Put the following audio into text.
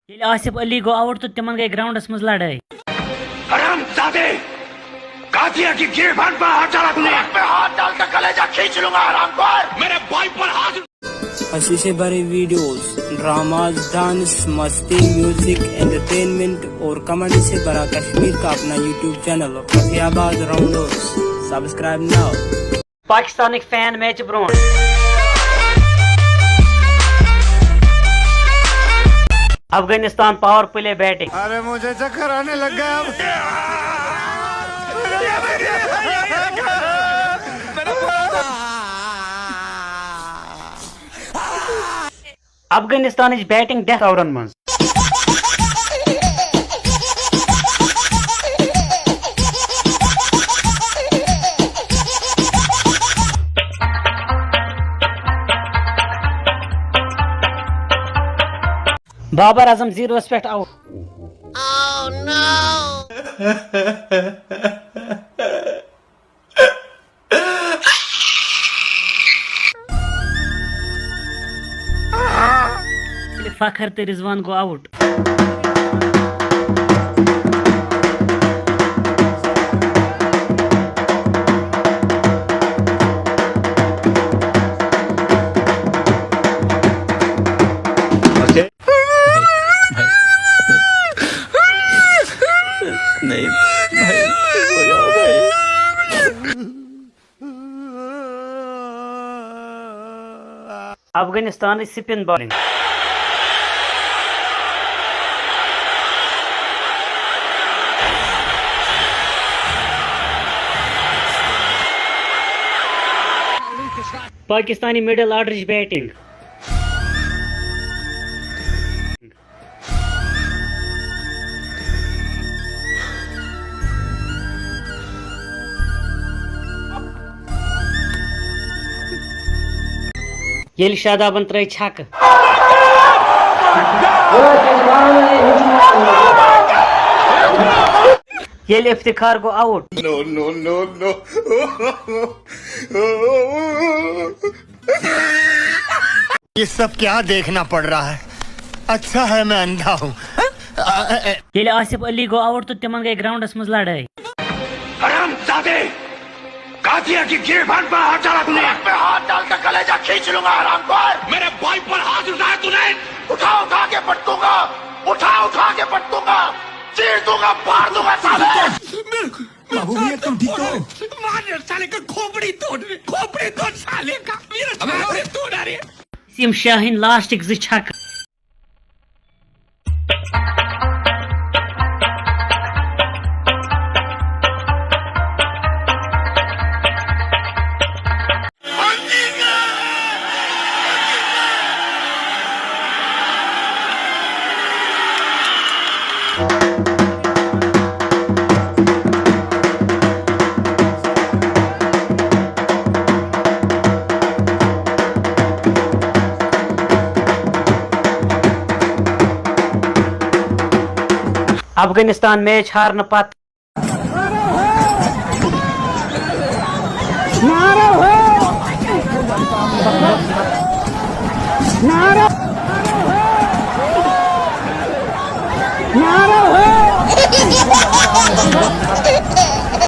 ये Asif Ali go out तो तिमन गई ग्राउंडस मज लड़ाई। हरामजादे, कातिया की गिरबान पर हाथ डाला तूने। मैं हाथ डाल कर कलेजा खींच लूंगा हरामखोर। मेरे भाई पर हाथ। हंसी से भरे वीडियोस, ड्रामाज, डांस, मस्ती, म्यूजिक, एंटरटेनमेंट और कॉमेडी से भरा कश्मीर का अपना YouTube channel Fatehabad rounders. Subscribe now. Pakistan fan match bro Afghanistan power play batting. अरे मुझे चक्कर आने लग गया अब। अफगानिस्तान बैटिंग डेथ ओवरन मज। बाबर आजम 0 पे आउट। Oh, no. फखर ते रिजवान गो आउट। नहीं भाई, हो जाओ भाई। Afghanistan spin bowling. Pakistani middle order batting. ये शादाबन त्र छक। ये इफ्तिखार को out. No no no no. ये सब क्या देखना पड़ रहा है? अच्छा है मैं अंधा हूँ। ये आसिफ अली गो आउट तो तिमन गई ग्राउंडस मज लड़ाई। हरामजादे, कातिया की गिरबान पर हाथ डाला तूने। मैं हाथ डाल कर कलेजा खींच लूंगा हरामखोर। मेरे भाई पर हाथ उठाया तूने। उठा उठा के पटकूंगा, उठा उठा के पटकूंगा, चीर दूंगा, फाड़ दूंगा साले। बाबू भैया तुम ठीक हो? मार साले का खोपड़ी तोड़ साले का। मेरा तोड़ रहे। सिम शाहीन लास्ट छक। अफगानिस्तान मैच हारन पत नारा